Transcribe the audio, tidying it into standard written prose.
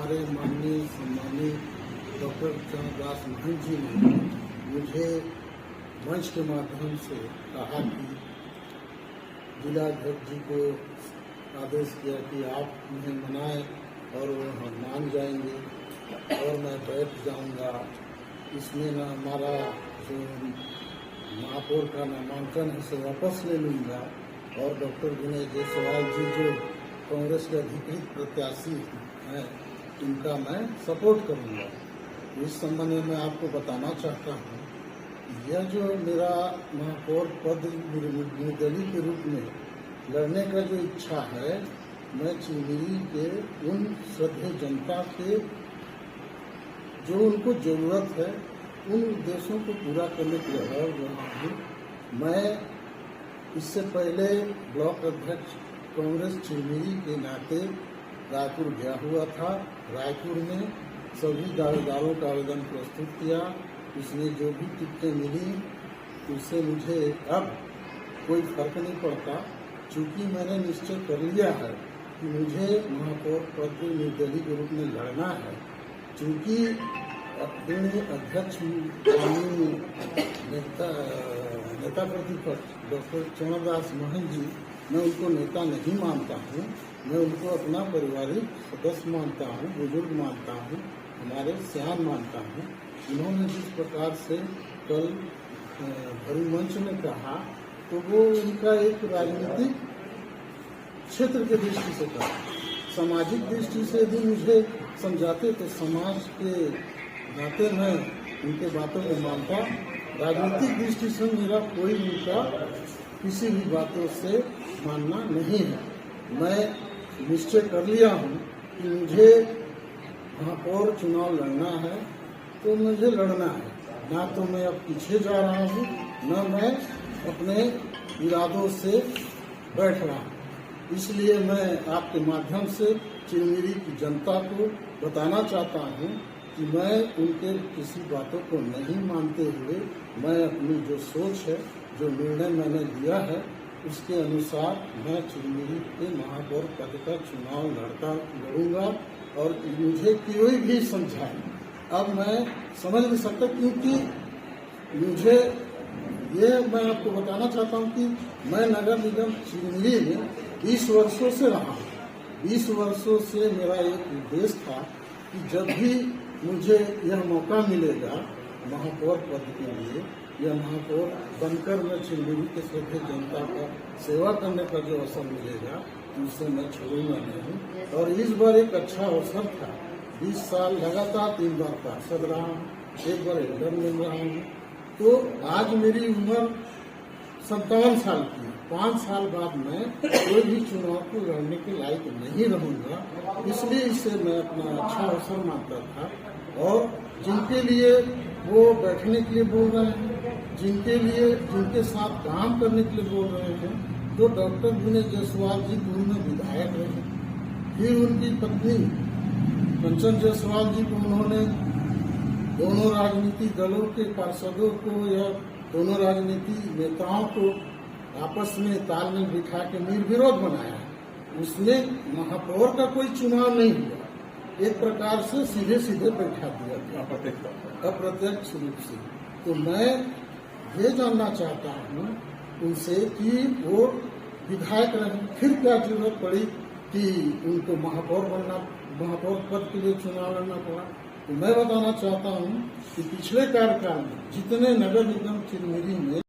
हमारे माननीय सम्मानीय डॉक्टर चरणदास महंत जी ने मुझे मंच के माध्यम से कहा कि जिलाध्यक्ष जी को आदेश किया कि आप उन्हें मनाएं और वो हम मान जाएंगे और मैं बैठ जाऊंगा। इसमें ना हमारा जो महापौर का नामांकन है उसे वापस ले लूँगा और डॉक्टर विनय जायसवाल जी जो कांग्रेस के अधिकृत प्रत्याशी हैं उनका मैं सपोर्ट करूँगा। इस संबंध में मैं आपको बताना चाहता हूँ, यह जो मेरा महापौर पद निर्दलीय के रूप में लड़ने का जो इच्छा है, मैं चिरमिरी के उन श्रद्धेय जनता के जो उनको जरूरत है उन उद्देश्यों को पूरा करने के लिए और रहा हूँ। मैं इससे पहले ब्लॉक अध्यक्ष कांग्रेस चिरमिरी के नाते रायपुर गया हुआ था। रायपुर में सभी दावेदारों का आवेदन प्रस्तुत किया। उसमें जो भी टिकटें मिली उससे मुझे अब कोई फर्क नहीं पड़ता, चूँकि मैंने निश्चय कर लिया है कि मुझे महापौर पद निर्दलीय के रूप में लड़ना है। चूँकि अपने अध्यक्ष नेता प्रतिपक्ष डॉक्टर चरणदास महंत जी, मैं उनको नेता नहीं मानता हूँ, मैं उनको अपना पारिवारिक सदस्य मानता हूँ, बुजुर्ग मानता हूँ, हमारे सियान मानता हूँ। उन्होंने जिस प्रकार से कल भरी मंच में कहा तो वो उनका एक राजनीतिक क्षेत्र के दृष्टि से कहा। सामाजिक दृष्टि से यदि मुझे समझाते तो समाज के नाते मैं उनके बातों को मानता। राजनीतिक दृष्टि से मेरा कोई उनका किसी भी बातों से मानना नहीं है। मैं निश्चय कर लिया हूँ कि मुझे महापौर चुनाव लड़ना है तो मुझे लड़ना है, ना तो मैं अब पीछे जा रहा हूँ, न मैं अपने इरादों से बैठ रहा हूँ। इसलिए मैं आपके माध्यम से चिरमिरी की जनता को बताना चाहता हूँ कि मैं उनके किसी बातों को नहीं मानते हुए मैं अपनी जो सोच है, जो निर्णय मैंने लिया है, उसके अनुसार मैं चिरमिरी के महापौर पद का चुनाव लड़ूंगा। और मुझे कोई भी समझाए अब मैं समझ नहीं सकता, क्योंकि मुझे ये मैं आपको बताना चाहता हूँ कि मैं नगर निगम चिरमिरी में 20 वर्षों से रहा हूँ। 20 वर्षों से मेरा एक उद्देश्य था कि जब भी मुझे यह मौका मिलेगा महापौर पद के लिए या महापौर बनकर मैं चिरमिरी के श्रद्धेय जनता का सेवा करने का जो अवसर मिलेगा उससे मैं छोड़ूंगा नहीं। और इस बार एक अच्छा अवसर था। 20 साल लगातार 3 बार पार्षद रहा हूँ, 1 बार एल्डर में रहा हूँ, तो आज मेरी उम्र 57 साल की। 5 साल बाद मैं कोई भी चुनाव को लड़ने के लायक नहीं रहूंगा। इसलिए इसे मैं अपना अच्छा अवसर मानता था। और जिनके लिए वो बैठने के लिए बोल रहे हैं, जिनके साथ काम करने के लिए बोल रहे हैं, तो डॉक्टर विनय जायसवाल जी पूर्व में विधायक रहे, फिर उनकी पत्नी कंचन जायसवाल जी को उन्होंने दोनों राजनीतिक दलों के पार्षदों को या दोनों राजनीतिक नेताओं को आपस में तालमेल बिठा के निर्विरोध बनाया। उसमें महापौर का कोई चुनाव नहीं हुआ, एक प्रकार से सीधे सीधे बैठा दिया था अप्रत्यक्ष रूप से। तो मैं ये जानना चाहता हूँ उनसे कि वो विधायक रहे, फिर क्या जरूरत पड़ी कि उनको महापौर पद के लिए चुनाव लड़ना पड़ा। तो मैं बताना चाहता हूँ कि पिछले कार्यकाल में जितने नगर निगम चिरमिरी में